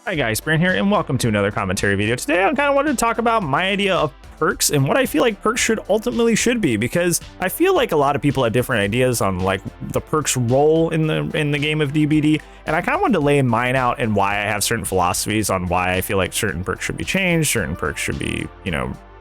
Hi guys, Brand here, and welcome to another commentary video. Today I kind of wanted to talk about my idea of perks and what I feel like perks should be, because I feel like a lot of people have different ideas on like the perks role in the game of DBD, and I kind of wanted to lay mine out and why I have certain philosophies on why I feel like certain perks should be changed, certain perks should be,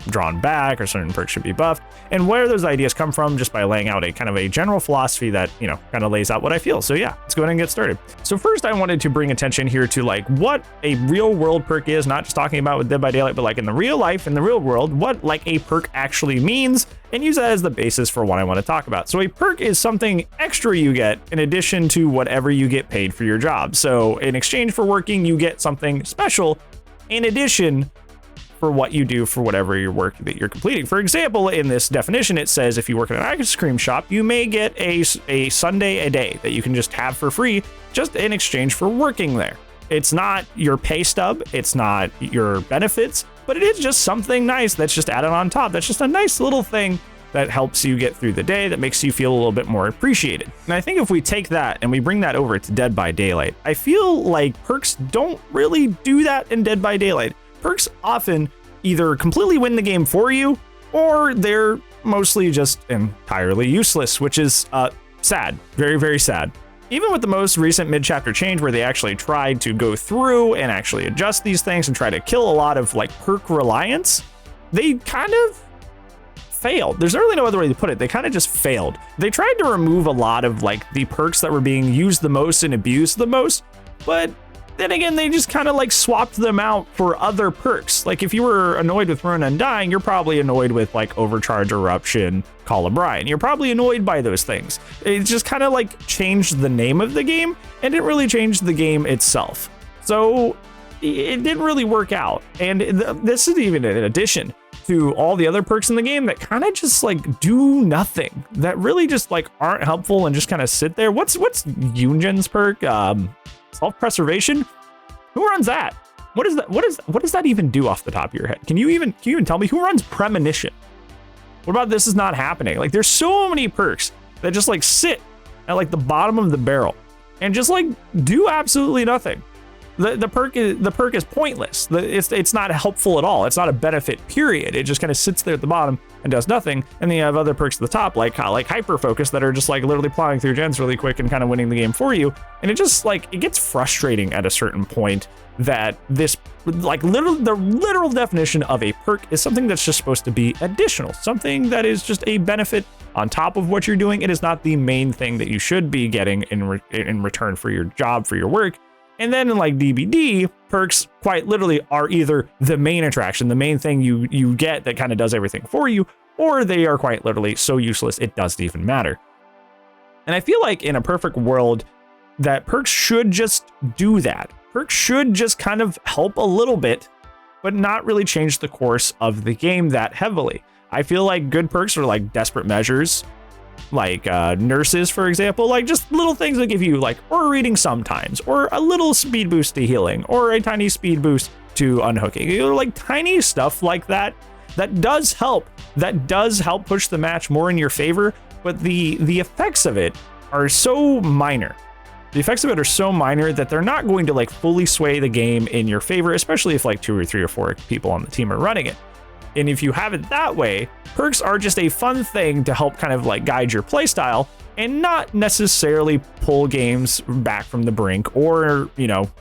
drawn back, or certain perks should be buffed, and where those ideas come from, just by laying out a kind of a general philosophy that, kind of lays out what I feel. So yeah, let's go ahead and get started. So first I wanted to bring attention here to like what a real world perk is, not just talking about with Dead by Daylight, but like in the real life, in the real world, what like a perk actually means, and use that as the basis for what I want to talk about. So a perk is something extra you get in addition to whatever you get paid for your job. So in exchange for working, you get something special in addition for what you do for whatever your work that you're completing. For example, in this definition, it says if you work in an ice cream shop, you may get a sundae a day that you can just have for free, just in exchange for working there. It's not your pay stub, it's not your benefits, but it is just something nice that's just added on top. That's just a nice little thing that helps you get through the day, that makes you feel a little bit more appreciated. And I think if we take that and we bring that over to Dead by Daylight, I feel like perks don't really do that in Dead by Daylight. Perks often either completely win the game for you, or they're mostly just entirely useless, which is sad, very, very sad. Even with the most recent mid-chapter change where they actually tried to go through and actually adjust these things and try to kill a lot of like perk reliance, they kind of failed. There's really no other way to put it. They kind of just failed. They tried to remove a lot of like the perks that were being used the most and abused the most, but then again, they just kind of like swapped them out for other perks. Like if you were annoyed with Run Undying, you're probably annoyed with like Overcharge, Eruption, Call of Brian. You're probably annoyed by those things. It just kind of like changed the name of the game and didn't really change the game itself. So it didn't really work out. And this is even in addition to all the other perks in the game that kind of just like do nothing, that really just like aren't helpful and just kind of sit there. What's Yunjin's perk? Self-preservation? Who runs that? What is that? What does that even do off the top of your head? Can you even tell me who runs premonition? What about this is not happening? Like there's so many perks that just like sit at like the bottom of the barrel and just like do absolutely nothing. The perk is pointless. It's not helpful at all. It's not a benefit, period. It just kind of sits there at the bottom and does nothing. And then you have other perks at the top, like hyper focus, that are just like literally plowing through gens really quick and kind of winning the game for you. And it just like, it gets frustrating at a certain point that this like the literal definition of a perk is something that's just supposed to be additional, something that is just a benefit on top of what you're doing. It is not the main thing that you should be getting in return for your job, for your work. And then in like DBD, perks quite literally are either the main attraction, the main thing you get that kind of does everything for you, or they are quite literally so useless it doesn't even matter. And I feel like in a perfect world that perks should just do that. Perks should just kind of help a little bit, but not really change the course of the game that heavily. I feel like good perks are like desperate measures, like nurses, for example, like just little things that give you like or reading sometimes, or a little speed boost to healing, or a tiny speed boost to unhooking, like tiny stuff like that does help push the match more in your favor. But the effects of it are so minor. The effects of it are so minor that they're not going to like fully sway the game in your favor, especially if like 2 or 3 or 4 people on the team are running it. And if you have it that way, perks are just a fun thing to help kind of like guide your playstyle and not necessarily pull games back from the brink, or,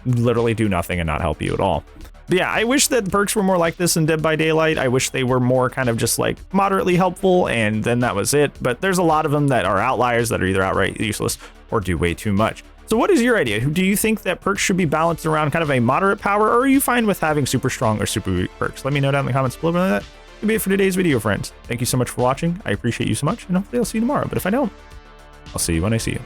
literally do nothing and not help you at all. But yeah, I wish that the perks were more like this in Dead by Daylight. I wish they were more kind of just like moderately helpful, and then that was it. But there's a lot of them that are outliers that are either outright useless or do way too much. So what is your idea? Do you think that perks should be balanced around kind of a moderate power, or are you fine with having super strong or super weak perks? Let me know down in the comments below. That will be it for today's video, friends. Thank you so much for watching. I appreciate you so much, and hopefully I'll see you tomorrow. But if I don't, I'll see you when I see you.